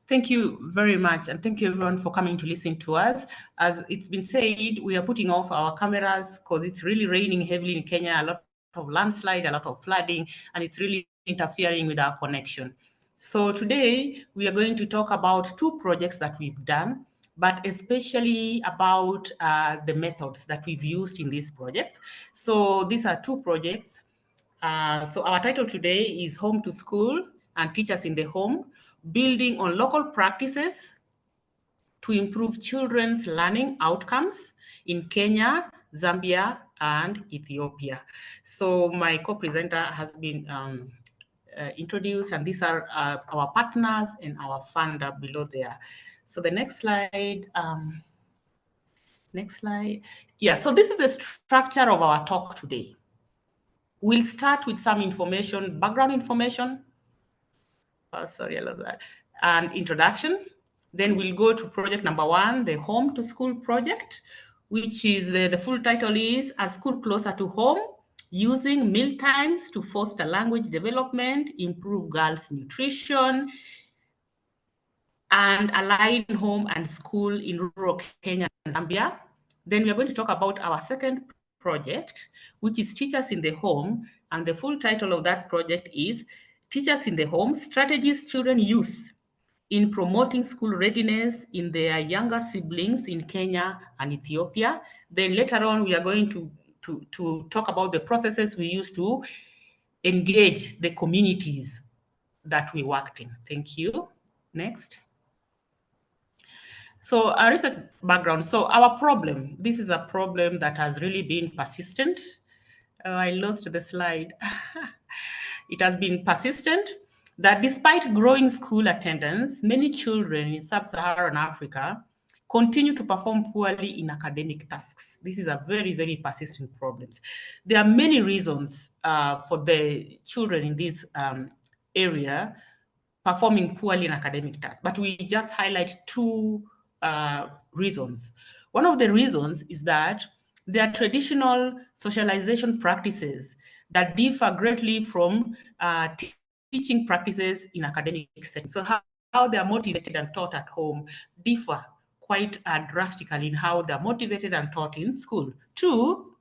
Thank you very much, and thank you everyone for coming to listen to us. As it's been said, we are putting off our cameras because it's really raining heavily in Kenya, a lot of landslide, a lot of flooding, and it's really interfering with our connection. So today, we are going to talk about two projects that we've done, but especially about the methods that we've used in these projects. So these are two projects. So our title today is Home to School and Teachers in the Home, building on local practices to improve children's learning outcomes in Kenya, Zambia, and Ethiopia. So my co-presenter has been introduced, and these are our partners and our funder below there. So the next slide. Next slide. Yeah, so this is the structure of our talk today. We'll start with some information, background information. Sorry, I lost that. And introduction. Then we'll go to project number one, the Home to School project, which is the full title is A School Closer to Home, using mealtimes to foster language development, improve girls' nutrition, and align home and school in rural Kenya and Zambia. Then we are going to talk about our second project, which is Teachers in the Home. And the full title of that project is Teachers in the Home, Strategies Children Use in Promoting School Readiness in Their Younger Siblings in Kenya and Ethiopia. Then later on, we are going to talk about the processes we use to engage the communities that we worked in. Thank you. Next. So our research background. So our problem, this is a problem that has really been persistent. I lost the slide. It has been persistent that despite growing school attendance, many children in sub-Saharan Africa continue to perform poorly in academic tasks. This is a very, very persistent problem. There are many reasons for the children in this area performing poorly in academic tasks, but we just highlight two reasons. One of the reasons is that there are traditional socialization practices that differ greatly from teaching practices in academic settings. So how they are motivated and taught at home differ quite drastically in how they're motivated and taught in school. Two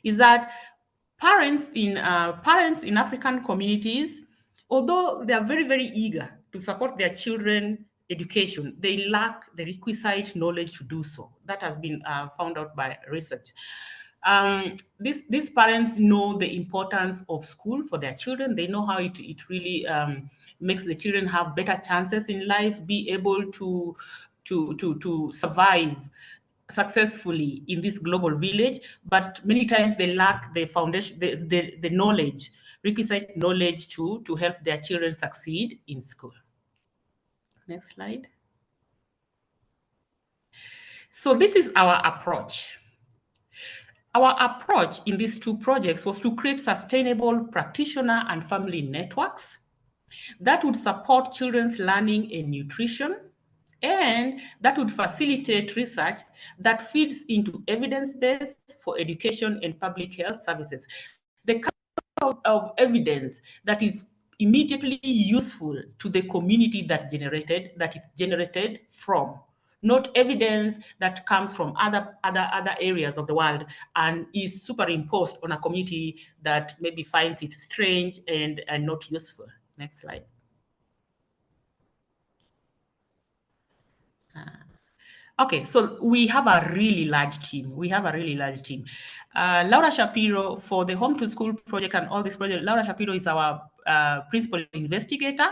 is that parents in African communities, although they are very, very eager to support their children education, they lack the requisite knowledge to do so. That has been found out by research. These parents know the importance of school for their children. They know how it really makes the children have better chances in life, be able to survive successfully in this global village, but many times they lack the foundation, the knowledge, requisite knowledge to help their children succeed in school. Next slide. So this is our approach. Our approach in these two projects was to create sustainable practitioner and family networks that would support children's learning and nutrition, and that would facilitate research that feeds into evidence-based for education and public health services. The kind of evidence that is immediately useful to the community that it's generated from, not evidence that comes from other areas of the world and is superimposed on a community that maybe finds it strange and not useful. Next slide. Okay, so we have a really large team. Laura Shapiro, for the Home to School project and all this project, Laura Shapiro is our principal investigator.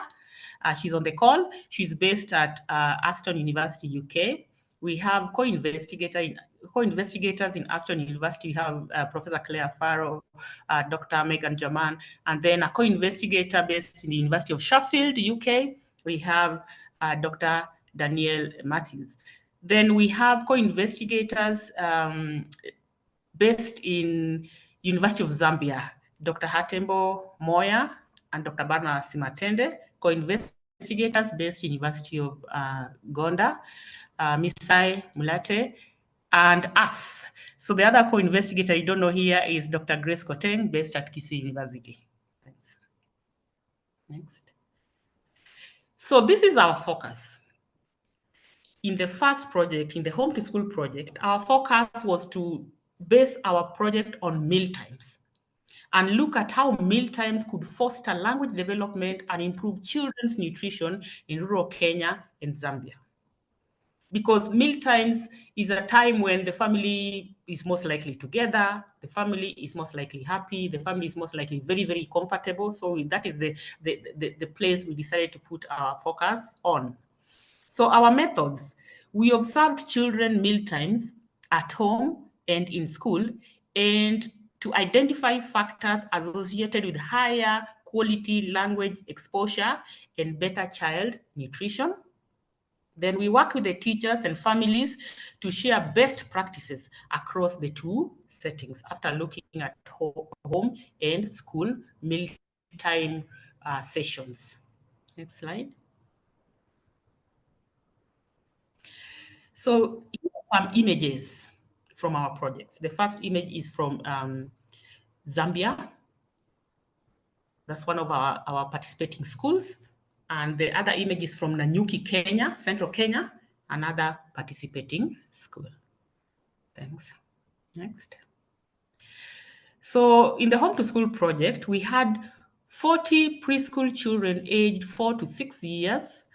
She's on the call. She's based at Aston University, UK. We have co-investigators in Aston University. We have Professor Claire Farrow, Dr. Megan Jaman, and then a co-investigator based in the University of Sheffield, UK. We have Dr. Daniel Matthews. Then we have co-investigators based in University of Zambia, Dr. Hatembo Moya and Dr. Barna Simatende, co-investigators based in University of Gonda, Misai Mulate, and us. So the other co-investigator you don't know here is Dr. Grace Koteng, based at Kisii University. Thanks. Next. So this is our focus. In the first project, in the Home to School project, our focus was to base our project on mealtimes and look at how mealtimes could foster language development and improve children's nutrition in rural Kenya and Zambia. Because mealtimes is a time when the family is most likely together, the family is most likely happy, the family is most likely very, very comfortable. So that is the place we decided to put our focus on. So our methods, we observed children mealtimes at home and in school, and to identify factors associated with higher quality language exposure and better child nutrition. Then we work with the teachers and families to share best practices across the two settings after looking at home and school mealtime sessions. Next slide. So here are some images from our projects. The first image is from Zambia. That's one of our participating schools. And the other image is from Nanyuki, Kenya, Central Kenya, another participating school. Thanks. Next. So in the Home to School project, we had 40 preschool children aged 4 to 6 years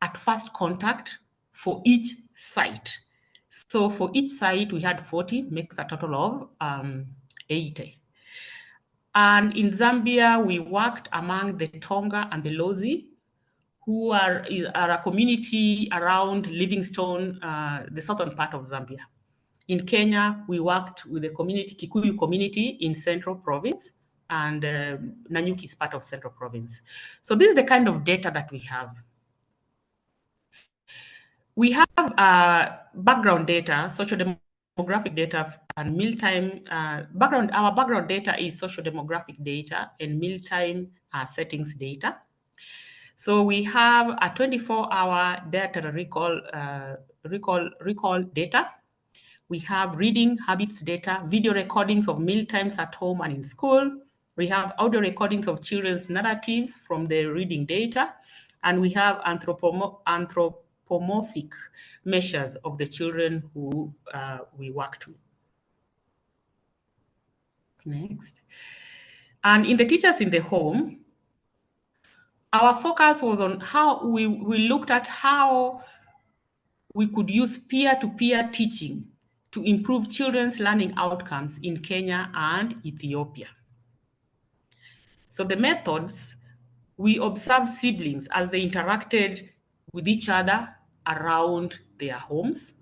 at first contact for each site. So for each site, we had 40, makes a total of 80. And in Zambia, we worked among the Tonga and the Lozi, who are a community around Livingstone, the southern part of Zambia. In Kenya, we worked with the community, Kikuyu community in Central Province, and Nanyuki is part of Central Province. So this is the kind of data that we have. We have background data, social demographic data, and mealtime background. Our background data is social demographic data and mealtime settings data. So we have a 24-hour data recall data. We have reading habits data, video recordings of mealtimes at home and in school. We have audio recordings of children's narratives from the reading data. And we have anthropomorphic measures of the children who we worked with. Next. And in the teachers in the home, our focus was on how we looked at how we could use peer-to-peer teaching to improve children's learning outcomes in Kenya and Ethiopia. So the methods, we observed siblings as they interacted with each other around their homes.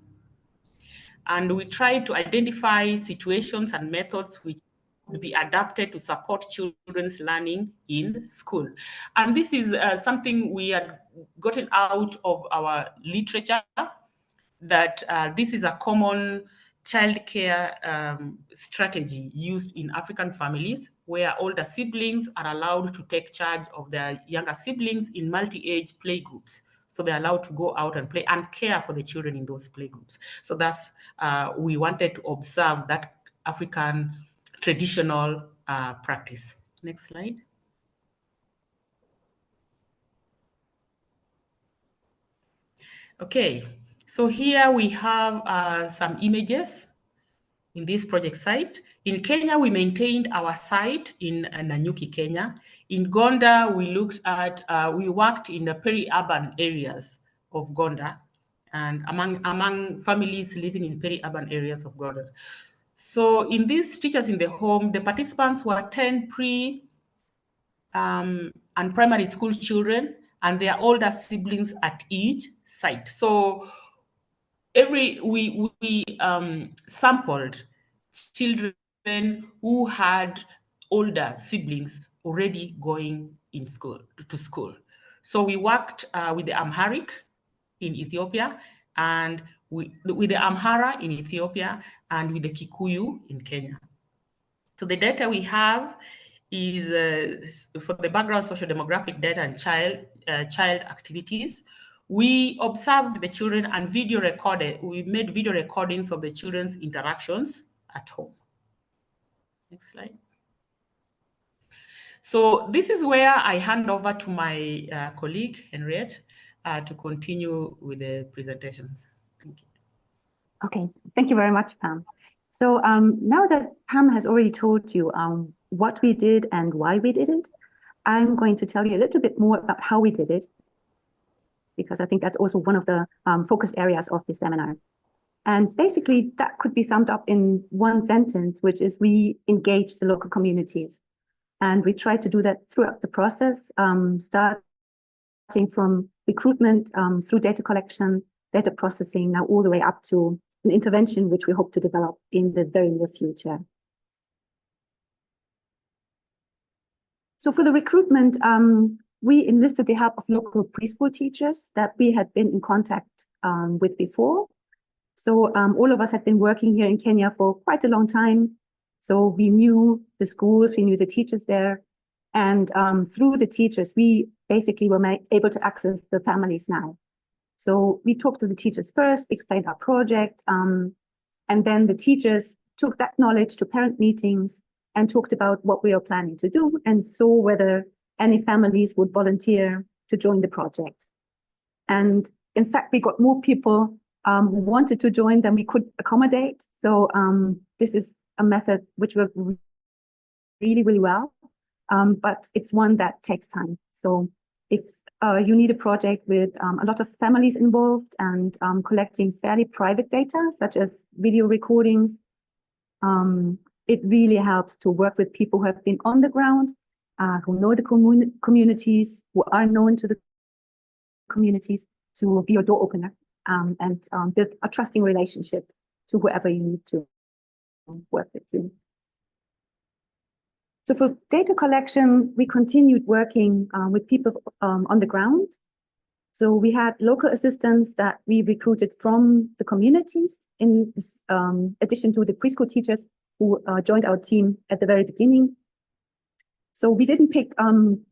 And we tried to identify situations and methods which would be adapted to support children's learning in school. And this is something we had gotten out of our literature, that this is a common childcare strategy used in African families, where older siblings are allowed to take charge of their younger siblings in multi-age play groups. So they're allowed to go out and play and care for the children in those play groups. So that's, we wanted to observe that African traditional practice. Next slide. Okay, so here we have some images in this project site. In Kenya, we maintained our site in Nanyuki, Kenya. In Gonda, we looked at, we worked in the peri-urban areas of Gonda and among families living in peri-urban areas of Gonda. So in these teachers in the home, the participants were 10 pre and primary school children and their older siblings at each site. So we sampled children who had older siblings already going in school to school. So we worked with the Amharic in Ethiopia, and with the Amhara in Ethiopia, and with the Kikuyu in Kenya. So the data we have is for the background social demographic data and child activities. We observed the children and we made video recordings of the children's interactions at home. Next slide. So this is where I hand over to my colleague, Henriette, to continue with the presentations. Thank you. Okay, thank you very much, Pam. So now that Pam has already told you what we did and why we did it, I'm going to tell you a little bit more about how we did it, because I think that's also one of the focus areas of this seminar. And basically, that could be summed up in one sentence, which is we engaged the local communities. And we tried to do that throughout the process, starting from recruitment through data collection, data processing, now all the way up to an intervention, which we hope to develop in the very near future. So for the recruitment, we enlisted the help of local preschool teachers that we had been in contact with before. So all of us had been working here in Kenya for quite a long time. So we knew the schools, we knew the teachers there. And through the teachers, we basically were able to access the families now. So we talked to the teachers first, explained our project, and then the teachers took that knowledge to parent meetings and talked about what we are planning to do and saw whether any families would volunteer to join the project. And in fact, we got more people who wanted to join than we could accommodate. So this is a method which worked really, really well, but it's one that takes time. So if you need a project with a lot of families involved and collecting fairly private data, such as video recordings, it really helps to work with people who have been on the ground, who know the communities, who are known to the communities, to be your door opener and build a trusting relationship to whoever you need to work with you. So for data collection, we continued working with people on the ground. So we had local assistants that we recruited from the communities, in addition to the preschool teachers who joined our team at the very beginning. So we didn't pick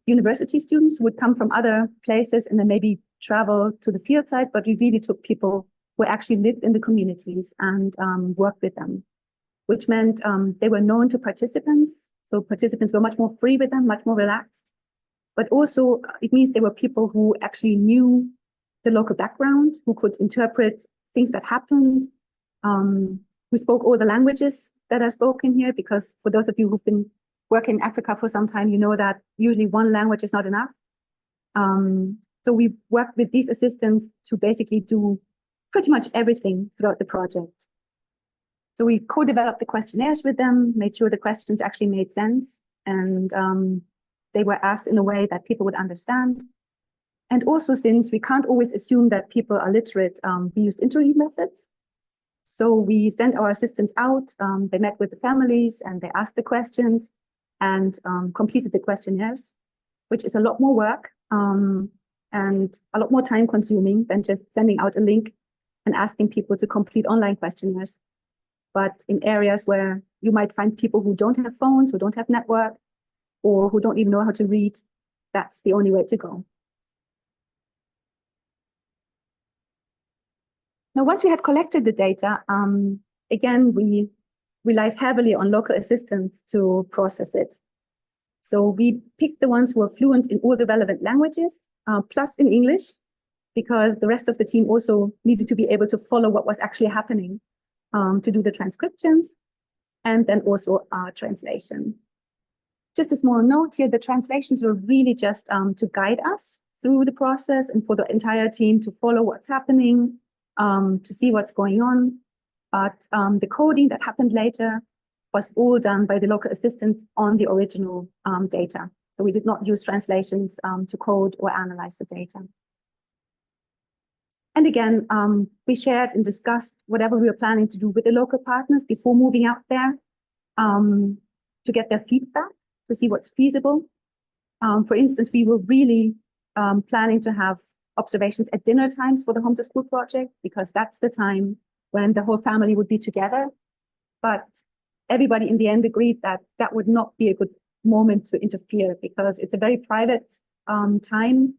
university students who would come from other places and then maybe travel to the field site, but we really took people who actually lived in the communities and worked with them, which meant they were known to participants. So participants were much more free with them, much more relaxed. But also it means they were people who actually knew the local background, who could interpret things that happened, who spoke all the languages that are spoken here, because for those of you who've been working in Africa for some time, you know that usually one language is not enough. So we worked with these assistants to basically do pretty much everything throughout the project. So we co-developed the questionnaires with them, made sure the questions actually made sense, and they were asked in a way that people would understand. And also, since we can't always assume that people are literate, we used interview methods. So we sent our assistants out, they met with the families and they asked the questions and completed the questionnaires, which is a lot more work and a lot more time consuming than just sending out a link and asking people to complete online questionnaires. But in areas where you might find people who don't have phones, who don't have network, or who don't even know how to read, that's the only way to go. Now, once we had collected the data, again, we relied heavily on local assistants to process it. So we picked the ones who were fluent in all the relevant languages, plus in English, because the rest of the team also needed to be able to follow what was actually happening, to do the transcriptions, and then also translation. Just a small note here, the translations were really just to guide us through the process and for the entire team to follow what's happening, to see what's going on. But the coding that happened later was all done by the local assistants on the original data. So we did not use translations to code or analyze the data. And again, we shared and discussed whatever we were planning to do with the local partners before moving out there to get their feedback, to see what's feasible. For instance, we were really planning to have observations at dinner times for the Home to School project, because that's the time when the whole family would be together. But everybody in the end agreed that that would not be a good moment to interfere, because it's a very private time.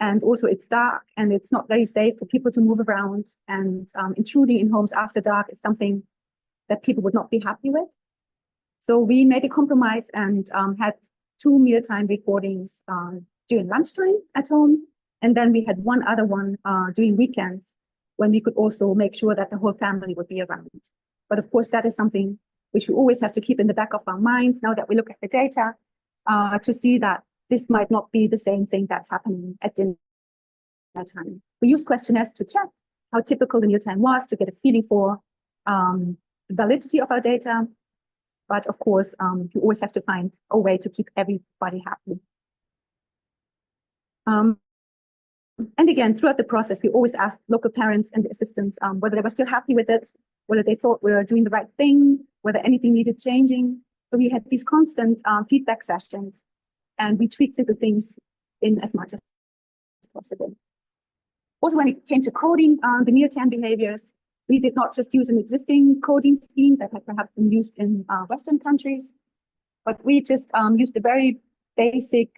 And also it's dark and it's not very safe for people to move around, and intruding in homes after dark is something that people would not be happy with. So we made a compromise and had 2 mealtime recordings during lunchtime at home. And then we had one other one during weekends when we could also make sure that the whole family would be around. But of course, that is something which we always have to keep in the back of our minds now that we look at the data to see that this might not be the same thing that's happening at dinner time. We use questionnaires to check how typical the mealtime was to get a feeling for the validity of our data. But of course, you always have to find a way to keep everybody happy. And again, throughout the process, we always asked local parents and the assistants whether they were still happy with it, whether they thought we were doing the right thing, whether anything needed changing. So we had these constant feedback sessions, and we tweaked little things in as much as possible. Also, when it came to coding the mealtime behaviors, we did not just use an existing coding scheme that had perhaps been used in Western countries, but we just used a very basic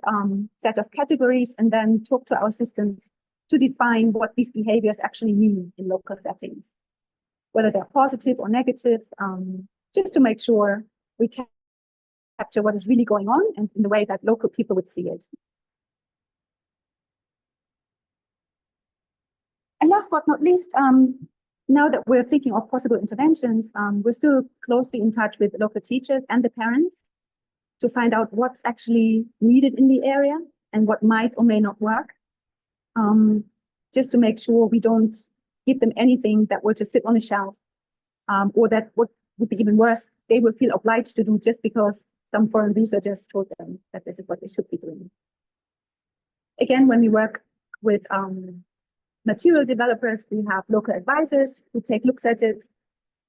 set of categories and then talked to our assistants to define what these behaviors actually mean in local settings, whether they're positive or negative, just to make sure we capture what is really going on and in the way that local people would see it. And last but not least, now that we're thinking of possible interventions, we're still closely in touch with local teachers and the parents to find out what's actually needed in the area and what might or may not work, just to make sure we don't give them anything that will just sit on a shelf, or that what would be even worse, they will feel obliged to do just because some foreign researchers told them that this is what they should be doing. Again, when we work with material developers, we have local advisors who take looks at it,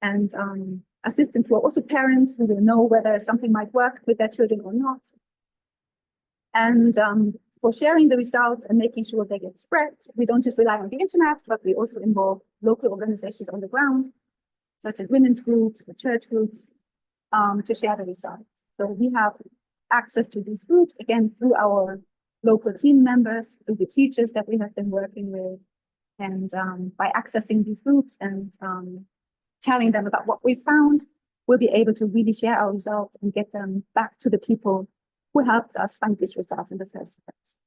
and assistants who are also parents who will know whether something might work with their children or not. And for sharing the results and making sure they get spread, we don't just rely on the internet, but we also involve local organizations on the ground, such as women's groups or church groups, to share the results. So we have access to these groups, again, through our local team members, through the teachers that we have been working with. And by accessing these groups and telling them about what we found, we'll be able to really share our results and get them back to the people who helped us find these results in the first place.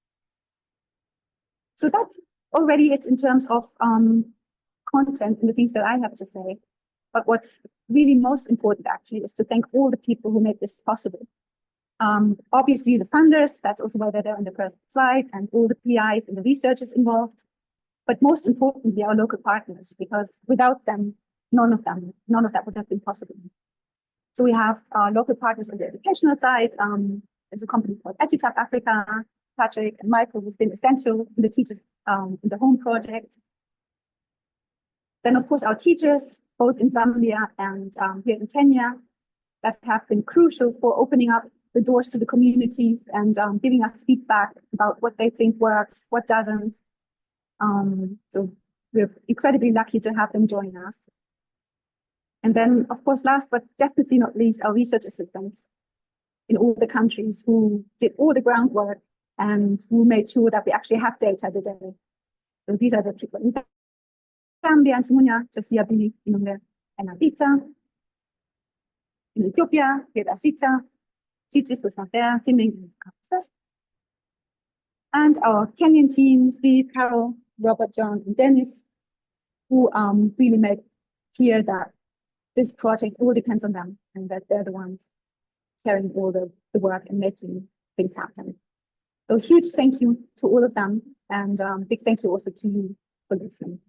So that's already it in terms of content and the things that I have to say. But what's really most important actually is to thank all the people who made this possible. Obviously the funders, that's also why they're there on the first slide, and all the PIs and the researchers involved. But most importantly, our local partners, because without them, none of that would have been possible. So we have local partners on the educational side. There's a company called EduTap Africa, Patrick and Michael, who's been essential in the Teachers in the Home project. Then, of course, our teachers, both in Zambia and here in Kenya, that have been crucial for opening up the doors to the communities and giving us feedback about what they think works, what doesn't. So we're incredibly lucky to have them join us. And then, of course, last but definitely not least, our research assistants in all the countries who did all the groundwork and who made sure that we actually have data today. So these are the people in Zambia, Antimunya, Jasia Bili, Inunge, and Abita. In Ethiopia, Gedasita, Titis, Busnater, Siming, and Kapsas. And our Kenyan team, Steve, Carol, Robert, John, and Dennis, who really made clear that this project all depends on them and that they're the ones carrying all the work and making things happen. So huge thank you to all of them, and big thank you also to you for listening.